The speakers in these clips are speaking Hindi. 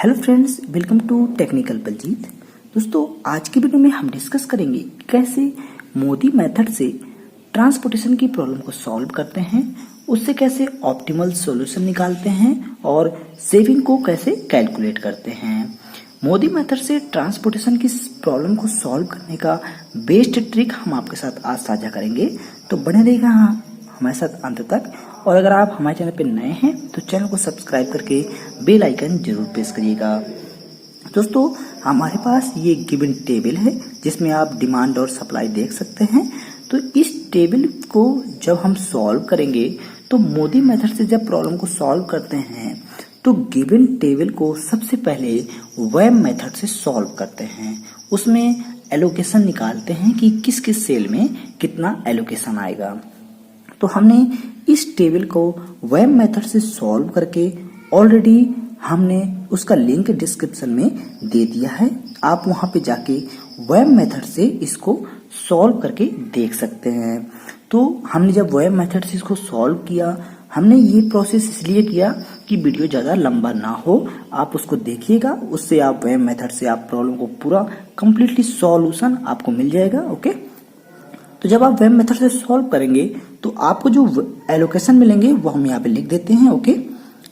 Hello friends, welcome to technical Baljeet. दोस्तों, आज की वीडियो में हम डिस्कस करेंगे कैसे मोदी मेथड से ट्रांसपोर्टेशन की प्रॉब्लम को सॉल्व करते हैं, उससे कैसे ऑप्टिमल सॉल्यूशन निकालते हैं और सेविंग को कैसे कैलकुलेट करते हैं। मोदी मेथड से ट्रांसपोर्टेशन की प्रॉब्लम को सॉल्व करने का बेस्ट ट्रिक हम आपके साथ आज साझा करेंगे, तो बने रहेगा हमारे साथ अंत तक। और अगर आप हमारे चैनल पर नए हैं तो चैनल को सब्सक्राइब करके बेल आइकन जरूर प्रेस करिएगा। दोस्तों, हमारे पास ये गिवन टेबल है जिसमें आप डिमांड और सप्लाई देख सकते हैं। तो इस टेबल को जब हम सॉल्व करेंगे तो मोदी मेथड से जब प्रॉब्लम को सॉल्व करते हैं तो गिवन टेबल को सबसे पहले वेब मेथड से सॉल्व करते हैं। उसमें एलोकेशन निकालते हैं कि किस किस सेल में कितना एलोकेशन आएगा। तो हमने इस टेबल को वेब मेथड से सॉल्व करके ऑलरेडी हमने उसका लिंक डिस्क्रिप्शन में दे दिया है। आप वहां पे जाके वेब मेथड से इसको सॉल्व करके देख सकते हैं। तो हमने जब वेब मेथड से इसको सॉल्व किया, हमने ये प्रोसेस इसलिए किया कि वीडियो ज़्यादा लंबा ना हो, आप उसको देखिएगा, उससे आप वेब मेथड से आप प्रॉब्लम को पूरा कंप्लीटली सॉल्यूशन आपको मिल जाएगा। ओके, तो जब आप वेब मेथड से सॉल्व करेंगे तो आपको जो एलोकेशन मिलेंगे वो हम यहाँ पे लिख देते हैं। ओके,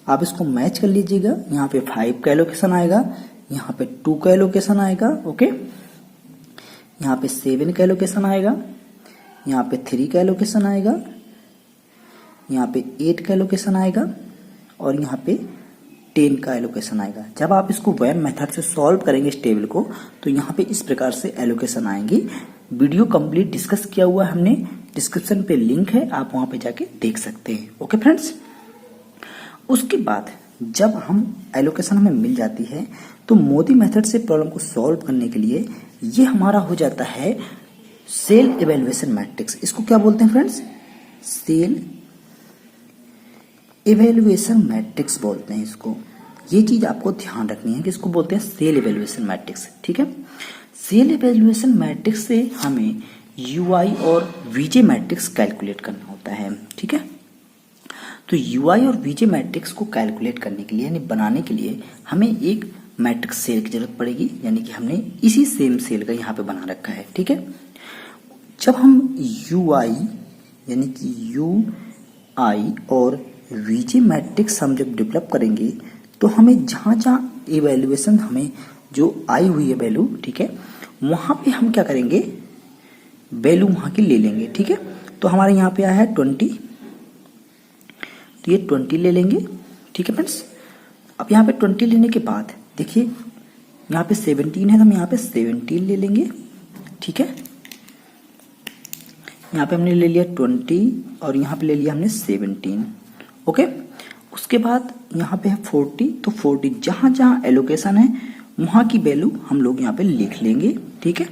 आप इसको मैच कर लीजिएगा। यहाँ पे 5 का एलोकेशन आएगा, यहाँ पे 2 का एलोकेशन आएगा। ओके, यहाँ पे 7 का एलोकेशन आएगा, यहाँ पे 3 का एलोकेशन आएगा, यहाँ पे 8 का एलोकेशन आएगा और यहाँ पे 10 का एलोकेशन आएगा। जब आप इसको वेब मेथड से सॉल्व करेंगे इस टेबल को तो यहाँ पे इस प्रकार से एलोकेशन आएंगी। वीडियो कंप्लीट डिस्कस किया हुआ हमने, डिस्क्रिप्शन पे लिंक है, आप वहां पे जाके देख सकते हैं। ओके फ्रेंड्स, उसके बाद जब हम एलोकेशन हमें मिल जाती है तो मोदी मेथड से प्रॉब्लम को सॉल्व करने के लिए ये हमारा हो जाता है सेल इवैल्यूएशन मैट्रिक्स। इसको क्या बोलते हैं फ्रेंड्स? सेल इवैल्यूएशन मैट्रिक्स बोलते हैं इसको। ये चीज आपको ध्यान रखनी है कि इसको बोलते हैं सेल इवैल्यूएशन मैट्रिक्स। ठीक है, सेल इवैल्यूएशन मैट्रिक्स से हमें यूआई और वीजे मैट्रिक्स कैलकुलेट करना होता है। ठीक है, तो यूआई और वीजे मैट्रिक्स को कैलकुलेट करने के लिए यानी बनाने के लिए हमें एक मैट्रिक्स सेल की जरूरत पड़ेगी, यानी कि हमने इसी सेम सेल का यहाँ पे बना रखा है। ठीक है, जब हम यूआई यानी कि यूआई और वीजे मैट्रिक्स हम जब डेवलप करेंगे तो हमें जहां जहां इवैल्यूएशन हमें जो आई हुई है वैल्यू, ठीक है, वहां पे हम क्या करेंगे, वैल्यू वहां की ले लेंगे। ठीक है, तो हमारे यहाँ पे आया है 20, तो ये 20 ले लेंगे। ठीक है फ्रेंड्स, अब यहाँ पे 20 लेने के बाद देखिए यहाँ पे 17 है तो हम यहाँ पे 17 ले लेंगे। ठीक है, यहाँ पे हमने ले लिया 20 और यहाँ पे ले लिया हमने 17। ओके, उसके बाद यहाँ पे है 40, तो 40 जहां जहां एलोकेशन है वहां की वैल्यू हम लोग यहाँ पे लिख लेंगे। ठीक है,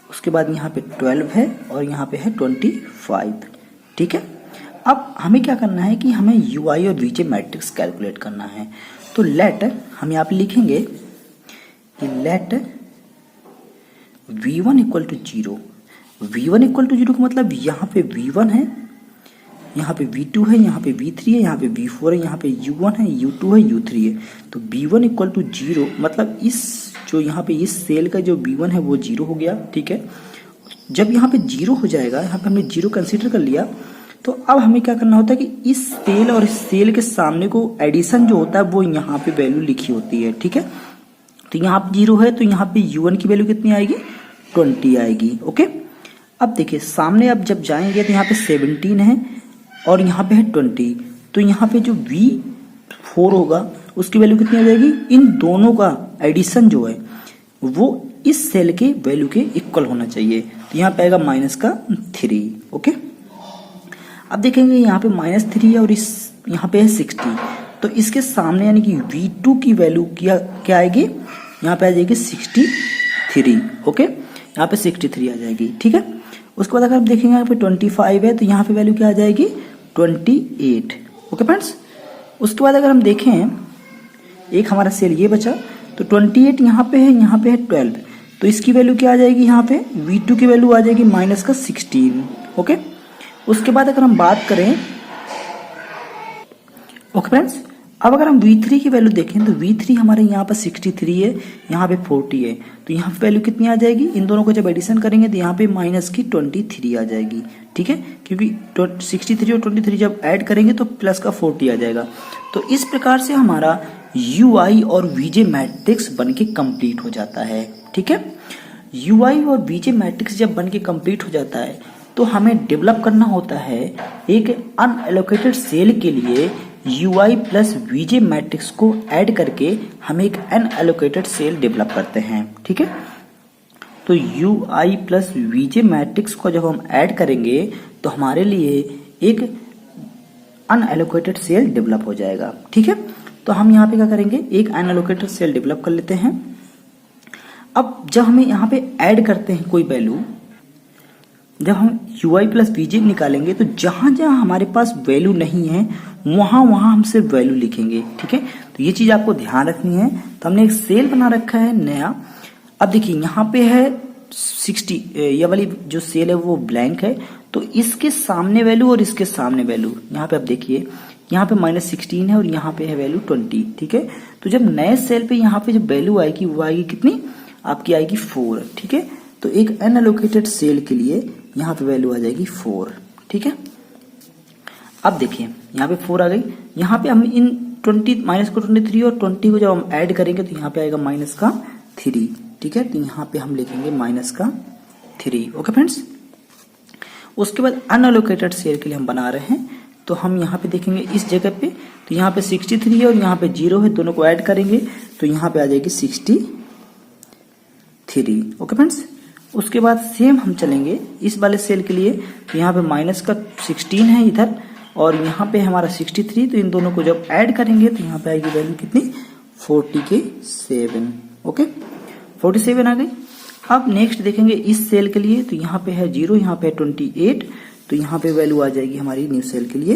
उसके बाद यहाँ पे 12 है और यहाँ पे है 25। ठीक है, अब हमें क्या करना है कि हमें यूआई और वीजे मैट्रिक्स कैलकुलेट करना है। तो लेट हम यहाँ पे लिखेंगे कि let v1 equal to 0। v1 equal to 0 का मतलब यहाँ पे v1 है, यहाँ पे v2 है, यहाँ पे v3 है, यहाँ पे v4 है, यहाँ पे u1 है, u2 है, u3 है। तो v1 इक्वल टू 0 मतलब इस जो यहाँ पे इस सेल का जो v1 है वो 0 हो गया। ठीक है, जब यहाँ पे 0 हो जाएगा, यहाँ पे हमने 0 कंसीडर कर लिया, तो अब हमें क्या करना होता है कि इस सेल और इस सेल के सामने को एडिशन जो होता है वो यहाँ पे वैल्यू लिखी होती है। ठीक है, तो यहाँ पे 0 है तो यहाँ पे u1 की वैल्यू कितनी आएगी, 20 आएगी। ओके, अब देखिए सामने अब जब जाएंगे तो यहाँ पे 17 है और यहाँ पे है 20, तो यहाँ पे जो v4 होगा उसकी वैल्यू कितनी आ जाएगी, इन दोनों का एडिशन जो है वो इस सेल के वैल्यू के इक्वल होना चाहिए। तो यहाँ पे आएगा -3। ओके, अब देखेंगे यहाँ पे -3 है और इस यहाँ पे है 60, तो इसके सामने यानी कि v2 की वैल्यू क्या आएगी, यहाँ पे आ जाएगी 63। ओके, यहाँ पे 63 आ जाएगी। ठीक है, उसके बाद अगर आप देखेंगे यहाँ पे 25 है तो यहाँ पे वैल्यू क्या आ जाएगी, 28। ओके फ्रेंड्स, उसके बाद अगर हम देखें एक हमारा सेल ये बचा, तो 28 यहाँ पे है 12, तो इसकी वैल्यू क्या आ जाएगी, यहाँ पे v2 की वैल्यू आ जाएगी -16। ओके, उसके बाद अगर हम बात करें, ओके फ्रेंड्स, अब अगर हम V3 की वैल्यू देखें तो V3 हमारे यहाँ पर 63 है, यहाँ पे 40 है, तो यहाँ पे वैल्यू कितनी आ जाएगी, इन दोनों को जब एडिशन करेंगे तो यहाँ पे माइनस की 23 आ जाएगी। ठीक है, क्योंकि 63 और 23 जब ऐड करेंगे तो प्लस का 40 आ जाएगा। तो इस प्रकार से हमारा UI और VJ मैट्रिक्स बन के कंप्लीट हो जाता है। ठीक है, UI और VJ मैट्रिक्स जब बन के कंप्लीट हो जाता है तो हमें डेवलप करना होता है एक अनएलोकेटेड सेल के लिए UI प्लस VJ मैट्रिक्स को ऐड करके हम एक अनएलोकेटेड सेल डेवलप करते हैं। ठीक है, तो UI प्लस VJ मैट्रिक्स को जब हम ऐड करेंगे तो हमारे लिए एक अनएलोकेटेड सेल डेवलप हो जाएगा। ठीक है, तो हम यहाँ पे क्या करेंगे, एक अनएलोकेटेड सेल डेवलप कर लेते हैं। अब जब हमें यहाँ पे ऐड करते हैं कोई वैल्यू, जब हम UI प्लस VJ निकालेंगे तो जहां जहां हमारे पास वैल्यू नहीं है वहां वहां हम सिर्फ वैल्यू लिखेंगे। ठीक है, तो ये चीज आपको ध्यान रखनी है। तो हमने एक सेल बना रखा है नया। अब देखिए यहाँ पे है 60, ये वाली जो सेल है वो ब्लैंक है, तो इसके सामने वैल्यू और इसके सामने वैल्यू, यहाँ पे आप देखिए यहाँ पे -16 है और यहाँ पे है वैल्यू 20। ठीक है, तो जब नए सेल पे यहाँ पे जो वैल्यू आएगी वो आएगी कितनी, आपकी आएगी 4। ठीक है, तो एक अनएलोकेटेड सेल के लिए यहाँ पे वैल्यू आ जाएगी 4। ठीक है, अब देखिए यहाँ पे 4 आ गई। यहाँ पे हम इन 20 माइनस को 23 और 20 को जब हम ऐड करेंगे तो यहाँ पे आएगा -3। ठीक है, तो यहाँ पे हम लिखेंगे -3। ओके फ्रेंड्स, उसके बाद अनएलोकेटेड सेल के लिए हम बना रहे हैं, तो हम यहाँ पे देखेंगे इस जगह पे, तो यहाँ पे 63 है और यहाँ पे 0 है, दोनों को ऐड करेंगे तो यहाँ पे आ जाएगी 63। ओके फ्रेंड्स, उसके बाद सेम हम चलेंगे इस वाले सेल के लिए, तो यहाँ पे माइनस का 16 है इधर और यहाँ पे हमारा 63, तो इन दोनों को जब ऐड करेंगे तो यहाँ पे आएगी वैल्यू कितनी, 47। ओके, 47 आ गई। अब नेक्स्ट देखेंगे इस सेल के लिए, तो यहाँ पे है 0, यहाँ पे है 28, तो यहाँ पे वैल्यू आ जाएगी हमारी न्यू सेल के लिए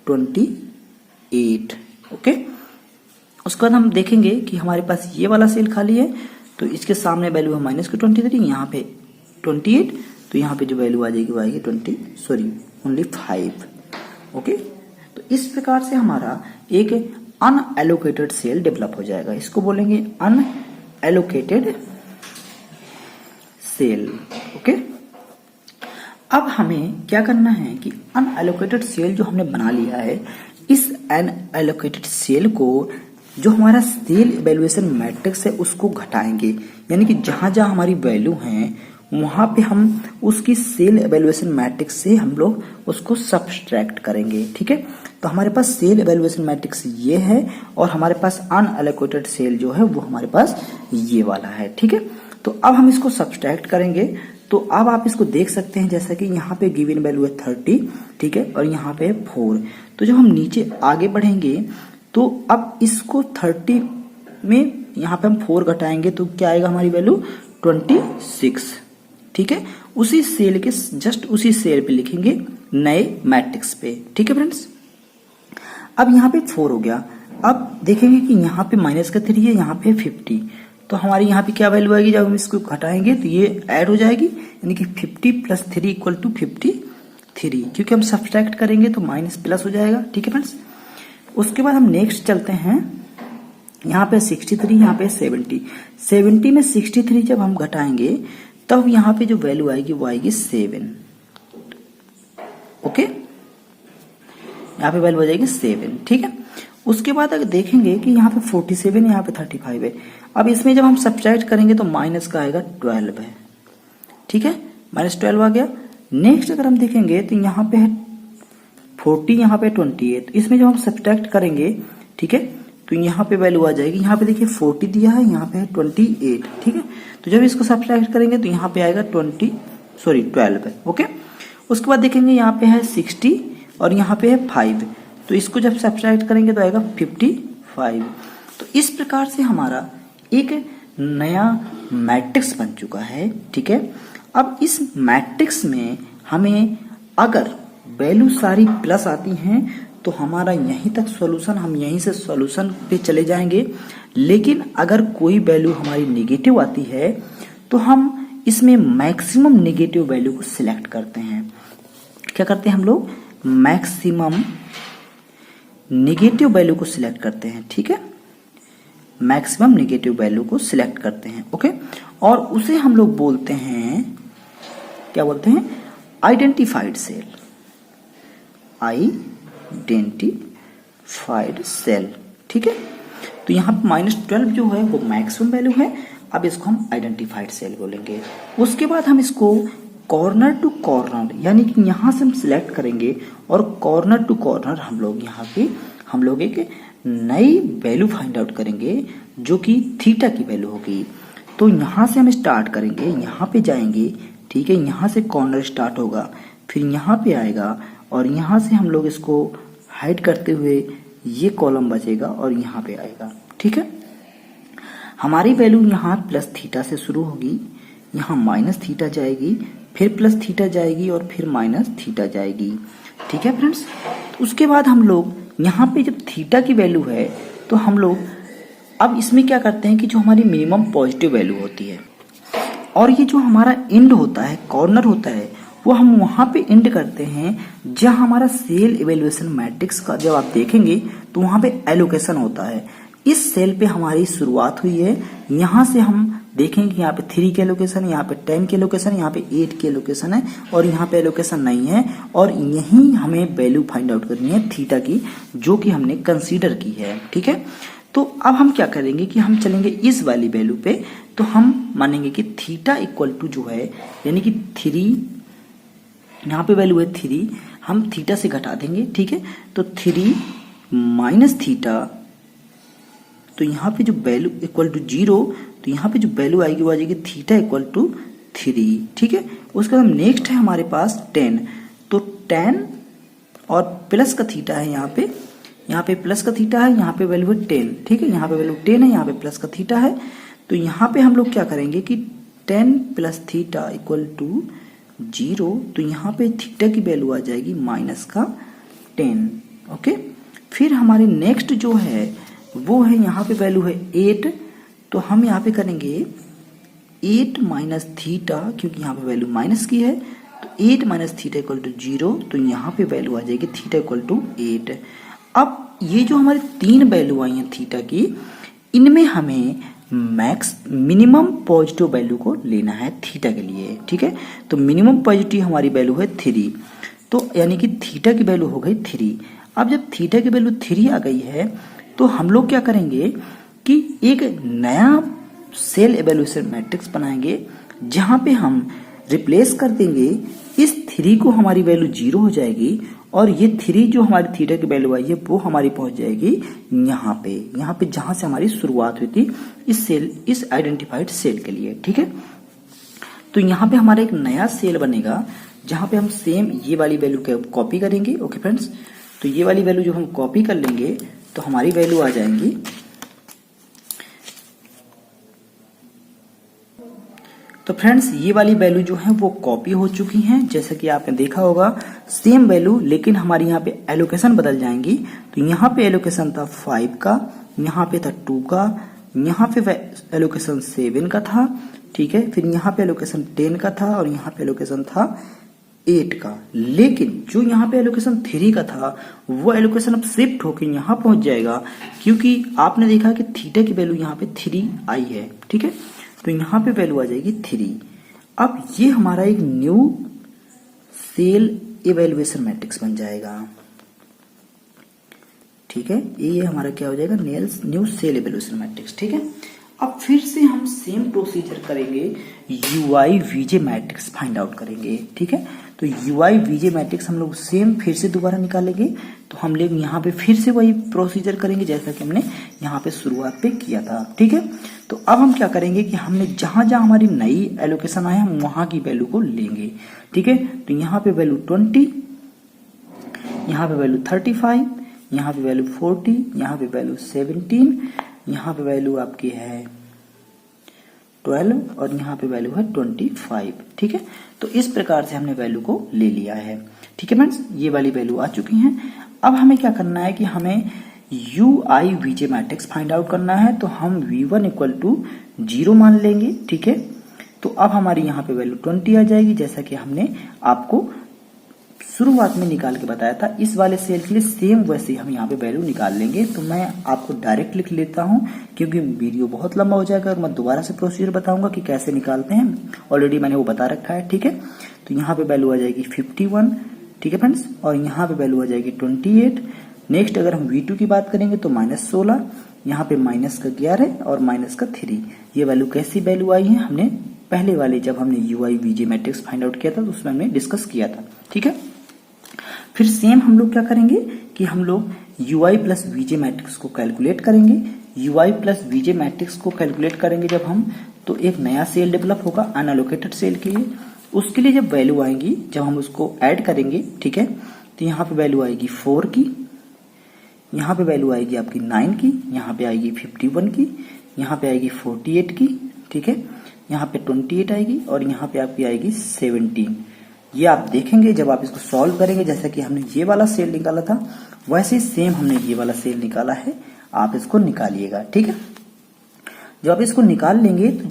28। ओके, उसके बाद हम देखेंगे कि हमारे पास ये वाला सेल खाली है, तो इसके सामने वैल्यू है -23, यहाँ पे 28, तो यहाँ पे जो वैल्यू आ जाएगी वो आएगी ओनली 5। ओके, तो इस प्रकार से हमारा एक अनएलोकेटेड सेल डेवलप हो जाएगा। इसको बोलेंगे अनएलोकेटेड सेल। ओके, अब हमें क्या करना है कि अनएलोकेटेड सेल जो हमने बना लिया है, इस अनएलोकेटेड सेल को जो हमारा सेल इवैल्यूएशन मैट्रिक्स है उसको घटाएंगे, यानी कि जहां जहां हमारी वैल्यू है वहां पे हम उसकी सेल इवैल्यूएशन मैट्रिक्स से हम लोग उसको सब्सट्रैक्ट करेंगे। ठीक है, तो हमारे पास सेल इवैल्यूएशन मैट्रिक्स ये है और हमारे पास अनएलोकेटेड सेल जो है वो हमारे पास ये वाला है। ठीक है, तो अब हम इसको सब्सट्रैक्ट करेंगे, तो अब आप इसको देख सकते हैं जैसा कि यहाँ पे गिवन वैल्यू है 30। ठीक है, और यहाँ पे 4, तो जब हम नीचे आगे बढ़ेंगे तो अब इसको 30 में यहाँ पे हम 4 घटाएंगे तो क्या आएगा हमारी वैल्यू 26। ठीक है, उसी सेल के जस्ट उसी सेल पे लिखेंगे नए मैट्रिक्स पे। ठीक है फ्रेंड्स, अब यहाँ पे 4 हो गया। अब देखेंगे कि यहाँ पे -3 है, यहाँ पे 50, तो हमारी यहाँ पे क्या वैल्यू आएगी, जब हम इसको घटाएंगे तो ये ऐड हो जाएगी, यानी कि 50 + 3 = 53, क्योंकि हम सब्सट्रैक्ट करेंगे तो माइनस प्लस हो जाएगा। ठीक है फ्रेंड्स, उसके बाद हम नेक्स्ट चलते हैं, यहाँ पे 63, यहाँ पे 70 में 63 जब हम घटाएंगे तब यहाँ पे जो वैल्यू आएगी वो आएगी 7। ओके, यहाँ पे वैल्यू आ जाएगी 7। ठीक है, उसके बाद अगर देखेंगे कि यहाँ पे 47 है, यहाँ पे 35 है। अब इसमें जब हम सब्ट्रैक्ट करेंगे तो माइनस का आएगा 12 है। ठीक है, -12 आ गया। नेक्स्ट अगर हम देखेंगे तो यहाँ पे है 40, यहाँ पे 28, तो इसमें जब हम सब्ट्रैक्ट करेंगे, ठीक है, तो यहाँ पे वैल्यू आ जाएगी, यहाँ पे देखिए 40 दिया है, यहाँ पे है 28। ठीक है, तो जब इसको सब्ट्रैक्ट करेंगे तो यहाँ पे आएगा 12 है। ओके, उसके बाद देखेंगे यहाँ पे है 60 और यहाँ पे है 5, तो इसको जब सब्ट्रैक्ट करेंगे तो आएगा 55। तो इस प्रकार से हमारा एक नया मैट्रिक्स बन चुका है। ठीक है, अब इस मैट्रिक्स में हमें अगर वैल्यू सारी प्लस आती हैं तो हमारा यहीं तक सॉल्यूशन, हम यहीं से सॉल्यूशन पे चले जाएंगे। लेकिन अगर कोई वैल्यू हमारी नेगेटिव आती है तो हम इसमें मैक्सिमम नेगेटिव वैल्यू को सिलेक्ट करते हैं। क्या करते हैं हम लोग, मैक्सिमम नेगेटिव वैल्यू को सिलेक्ट करते हैं, ठीक है, मैक्सिमम नेगेटिव वैल्यू को सिलेक्ट करते हैं, ओके, और उसे हम लोग बोलते हैं, क्या बोलते हैं, आइडेंटिफाइड सेल, आइडेंटिफाइड सेल, ठीक है। तो यहाँ पे -12 जो है वो मैक्सिमम वैल्यू है, अब इसको हम आइडेंटिफाइड सेल बोलेंगे। उसके बाद हम इसको कॉर्नर टू कॉर्नर, यानी कि यहाँ से हम सिलेक्ट करेंगे और कॉर्नर टू कॉर्नर हम लोग यहाँ पे हम लोग एक नई वैल्यू फाइंड आउट करेंगे जो कि थीटा की वैल्यू होगी। तो यहाँ से हम स्टार्ट करेंगे, यहाँ पे जाएंगे, ठीक है, यहाँ से कॉर्नर स्टार्ट होगा, फिर यहाँ पे आएगा और यहाँ से हम लोग इसको हाइड करते हुए ये कॉलम बचेगा और यहाँ पे आएगा, ठीक है। हमारी वैल्यू यहाँ प्लस थीटा से शुरू होगी, यहाँ माइनस थीटा जाएगी, फिर प्लस थीटा जाएगी और फिर माइनस थीटा जाएगी, ठीक है फ्रेंड्स। उसके बाद हम लोग यहाँ पे जब थीटा की वैल्यू है तो हम लोग अब इसमें क्या करते हैं कि जो हमारी मिनिमम पॉजिटिव वैल्यू होती है और ये जो हमारा एंड होता है, कॉर्नर होता है, वो हम वहां पे एंड करते हैं जहां हमारा सेल इवेल्युएशन मैट्रिक्स का जब आप देखेंगे तो वहां पे एलोकेशन होता है। इस सेल पे हमारी शुरुआत हुई है, यहाँ से हम देखेंगे कि यहाँ पे 3 की एलोकेशन है, यहाँ पे 10 की एलोकेशन है, यहाँ पे 8 की एलोकेशन है और यहाँ पे एलोकेशन नहीं है, और यही हमें वैल्यू फाइंड आउट करनी है थीटा की, जो कि हमने कंसीडर की है, ठीक है। तो अब हम क्या करेंगे कि हम चलेंगे इस वाली वैल्यू पे, तो हम मानेंगे कि थीटा इक्वल टू जो है, यानी कि 3, यहाँ पे वैल्यू है 3, हम थीटा से घटा देंगे, ठीक है। तो 3 माइनस थीटा, तो यहाँ पे जो वैल्यू इक्वल टू 0, तो यहाँ पे जो वैल्यू आएगी वो आ जाएगी थीटा इक्वल टू 3, ठीक है। उसके बाद नेक्स्ट है हमारे पास 10, तो 10 और प्लस का थीटा है यहाँ पे प्लस का थीटा है, यहाँ पे वैल्यू है 10, ठीक है, यहाँ पे वैल्यू 10 है, यहाँ पे प्लस का थीटा है। तो यहाँ पे हम लोग क्या करेंगे कि 10 प्लस थीटा इक्वल टू 0, तो यहाँ पे थीटा की वैल्यू आ जाएगी माइनस का 10, ओके। फिर हमारे नेक्स्ट जो है वो है, यहाँ पे वैल्यू है 8, तो हम यहाँ पे करेंगे 8 माइनस थीटा, क्योंकि यहाँ पे वैल्यू माइनस की है, तो 8 माइनस थीटा इक्वल टू 0, तो यहाँ पे वैल्यू आ जाएगी थीटा इक्वल टू 8। अब ये जो हमारी 3 वैल्यू आई हैं थीटा की, इनमें हमें मिनिमम पॉजिटिव वैल्यू को लेना है थीटा के लिए, ठीक है। तो मिनिमम पॉजिटिव हमारी वैल्यू है 3, तो यानी कि थीटा की वैल्यू हो गई 3। अब जब थीटा की वैल्यू 3 आ गई है तो हम लोग क्या करेंगे कि एक नया सेल इवैल्यूएशन मैट्रिक्स बनाएंगे, जहां पे हम रिप्लेस कर देंगे इस 3 को, हमारी वैल्यू 0 हो जाएगी, और ये 3 जो हमारी थीटा की वैल्यू आई है वो हमारी पहुंच जाएगी यहाँ पे जहां से हमारी शुरुआत हुई थी इस आइडेंटिफाइड सेल के लिए, ठीक है। तो यहाँ पे हमारा एक नया सेल बनेगा जहां पे हम सेम ये वाली वैल्यू कॉपी करेंगे, ओके फ्रेंड्स। तो ये वाली वैल्यू जो हम कॉपी कर लेंगे तो हमारी वैल्यू आ जाएंगी, तो फ्रेंड्स ये वाली वैल्यू जो है वो कॉपी हो चुकी हैं, जैसे कि आपने देखा होगा सेम वैल्यू, लेकिन हमारी यहाँ पे एलोकेशन बदल जाएंगी। तो यहाँ पे एलोकेशन था 5 का, यहाँ पे था 2 का, यहाँ पे एलोकेशन 7 का था, ठीक है, फिर यहाँ पे एलोकेशन 10 का था और यहाँ पे एलोकेशन था 8 का। लेकिन जो यहाँ पे एलोकेशन 3 का था वो एलोकेशन अब शिफ्ट होकर यहाँ पहुंच जाएगा, क्योंकि आपने देखा कि थीटा की वैल्यू यहाँ पे 3 आई है, ठीक है। तो यहाँ पे वैल्यू आ जाएगी 3। अब ये हमारा एक न्यू सेल इवैल्यूएशन मैट्रिक्स बन जाएगा, ठीक है। ये हमारा क्या हो जाएगा, न्यू सेल इवैल्यूएशन मैट्रिक्स, ठीक है। अब फिर से हम सेम प्रोसीजर करेंगे, यूआई वीजे मैट्रिक्स फाइंड आउट करेंगे, ठीक है। तो यूआई वीजे मैट्रिक्स हम लोग सेम फिर से दोबारा निकालेंगे, तो हम लोग यहाँ पे फिर से वही प्रोसीजर करेंगे जैसा कि हमने यहाँ पे शुरुआत पे किया था, ठीक है। तो अब हम क्या करेंगे कि हमने जहां जहां हमारी नई एलोकेशन आए हम वहां की वैल्यू को लेंगे, ठीक है। तो यहाँ पे वैल्यू 20, यहाँ पे वैल्यू 35, यहाँ पे वैल्यू 40, यहाँ पे वैल्यू 17, यहाँ पे वैल्यू आपकी है 12 और यहाँ पे वैल्यू है 25, ठीक है। तो इस प्रकार से हमने वैल्यू को ले लिया है, ठीक है फ्रेंड्स। ये वाली वैल्यू आ चुकी हैं। अब हमें क्या करना है कि हमें यूआई वीजे मैट्रिक्स फाइंड आउट करना है, तो हम v1 इक्वल टू 0 मान लेंगे, ठीक है। तो अब हमारी यहाँ पे वैल्यू 20 आ जाएगी, जैसा कि हमने आपको शुरुआत में निकाल के बताया था, इस वाले सेल के लिए सेम वैसे ही हम यहाँ पे वैल्यू निकाल लेंगे। तो मैं आपको डायरेक्ट लिख लेता हूँ क्योंकि वीडियो बहुत लंबा हो जाएगा और मैं दोबारा से प्रोसीजर बताऊंगा कि कैसे निकालते हैं। ऑलरेडी मैंने वो बता रखा है, ठीक है। तो यहाँ पे वैल्यू आ जाएगी 51, ठीक है फ्रेंड्स, और यहाँ पे वैल्यू आ जाएगी 28। नेक्स्ट अगर हम V2 की बात करेंगे तो -16, यहाँ पे -11 और -3। ये वैल्यू कैसी वैल्यू आई है, हमने पहले वाले जब हमने UI VJ matrix find out किया था तो उसमें हमने डिस्कस किया था, ठीक है। फिर सेम हम लोग क्या करेंगे कि हम लोग UI प्लस VJ मैट्रिक्स को कैलकुलेट करेंगे। UI प्लस VJ मैट्रिक्स को कैलकुलेट करेंगे जब हम, तो एक नया सेल डेवलप होगा अनएलोकेटेड सेल के लिए। उसके लिए जब वैल्यू आएंगी, जब हम उसको ऐड करेंगे, ठीक है, तो यहाँ पे वैल्यू आएगी 4 की, यहाँ पे वैल्यू आएगी आपकी 9 की, यहाँ पे आएगी 51 की, यहाँ पे आएगी 48 की, ठीक है, यहाँ पे 28 आएगी और यहाँ पे आपकी आएगी 17। ये आप देखेंगे जब आप इसको सॉल्व करेंगे, जैसा कि हमने ये वाला सेल निकाला था वैसे ही सेम हमने ये वाला सेल निकाला है, आप इसको निकालिएगा, ठीक है। जब आप इसको निकाल लेंगे तो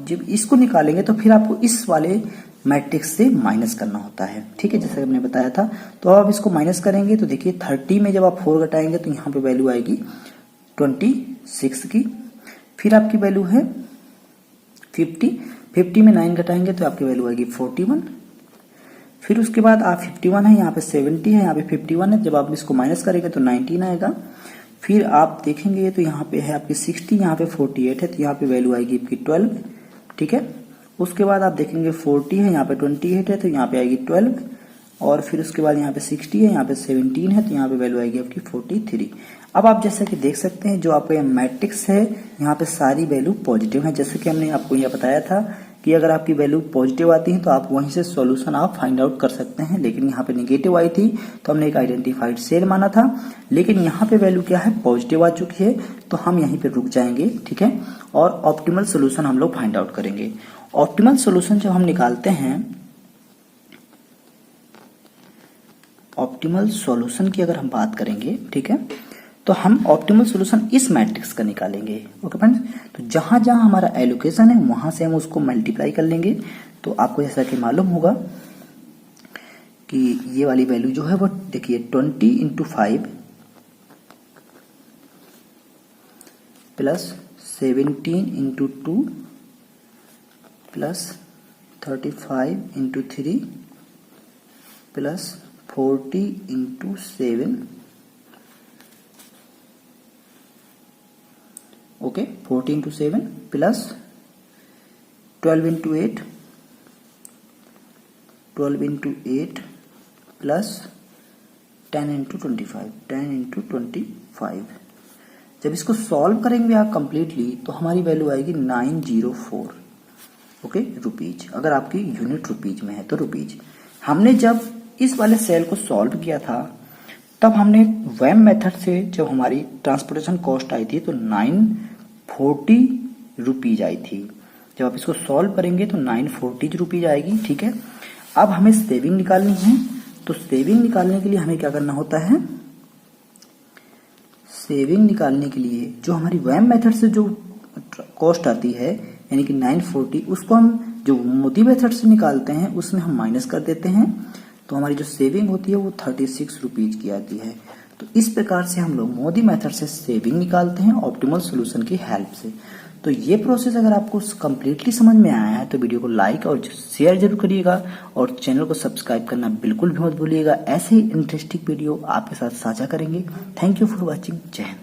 जब इसको निकालेंगे तो फिर आपको इस वाले मैट्रिक्स से माइनस करना होता है, ठीक है, जैसा कि हमने बताया था। तो अब आप इसको माइनस करेंगे तो देखिए 30 में जब आप 4 घटाएंगे तो यहाँ पे वैल्यू आएगी 26 की। फिर आपकी वैल्यू है 50 में 9 घटाएंगे तो आपकी वैल्यू आएगी 41। फिर उसके बाद आप 51 है, यहाँ पे 70 है, यहाँ पे 51 है, जब आप इसको माइनस करेंगे तो 19 आएगा। फिर आप देखेंगे तो यहाँ पे है आपकी 60, यहाँ पे 48 है, तो यहाँ पे वैल्यू आएगी आपकी 12, ठीक है। उसके बाद आप देखेंगे 40 है, यहाँ पे 28 है, तो यहाँ पे आएगी 12, और फिर उसके बाद यहाँ पे 60 है, यहाँ पे 17 है, तो यहाँ पे वैल्यू आएगी आपकी 43। अब आप जैसा कि देख सकते हैं जो आपका मैट्रिक्स है यहाँ पे सारी वैल्यू पॉजिटिव है। जैसे कि हमने आपको यह बताया था कि अगर आपकी वैल्यू पॉजिटिव आती है तो आप वहीं से सॉल्यूशन आप फाइंड आउट कर सकते हैं, लेकिन यहाँ पे नेगेटिव आई थी तो हमने एक आइडेंटिफाइड सेल माना था, लेकिन यहाँ पे वैल्यू क्या है, पॉजिटिव आ चुकी है, तो हम यहीं पे रुक जाएंगे, ठीक है, और ऑप्टिमल सोल्यूशन हम लोग फाइंड आउट करेंगे। ऑप्टिमल सोल्यूशन जब हम निकालते हैं, ऑप्टिमल सॉल्यूशन की अगर हम बात करेंगे, ठीक है, तो हम ऑप्टिमल सॉल्यूशन इस मैट्रिक्स का निकालेंगे, ओके फ्रेंड्स। तो जहां जहां हमारा एलोकेशन है वहां से हम उसको मल्टीप्लाई कर लेंगे। तो आपको जैसा कि मालूम होगा कि ये वाली वैल्यू जो है वो देखिए 20 × 5 plus 17 × 2 plus 35 × 3 plus 40 × 7, okay, 40 × 7 plus 12 × 8, 12 × 8 plus 10 × 25, 10 × 25। जब इसको सॉल्व करेंगे आप कंप्लीटली तो हमारी वैल्यू आएगी 904, ओके, रुपीज। अगर आपकी यूनिट रुपीज में है तो रुपीज। हमने जब इस वाले सेल को सॉल्व किया था तब हमने वैम मेथड से जब हमारी ट्रांसपोर्टेशन कॉस्ट आई थी तो 940 रुपीज आई थी। जब आप इसको सॉल्व करेंगे तो 940 रुपीज आएगी, ठीक है। अब हमें सेविंग निकालनी है, तो सेविंग निकालने के लिए हमें क्या करना होता है, सेविंग निकालने के लिए जो हमारी वैम मेथड से जो कॉस्ट आती है यानी कि 940, उसको हम जो मोदी मेथड से निकालते हैं उसमें हम माइनस कर देते हैं, तो हमारी जो सेविंग होती है वो 36 रुपीज की आती है। तो इस प्रकार से हम लोग मोदी मेथड से सेविंग निकालते हैं ऑप्टिमल सॉल्यूशन की हेल्प से। तो ये प्रोसेस अगर आपको कंप्लीटली समझ में आया है तो वीडियो को लाइक और शेयर जरूर करिएगा और चैनल को सब्सक्राइब करना बिल्कुल भी मत भूलिएगा। ऐसे ही इंटरेस्टिंग वीडियो आपके साथ साझा करेंगे। Thank you for watching. जय हिंद।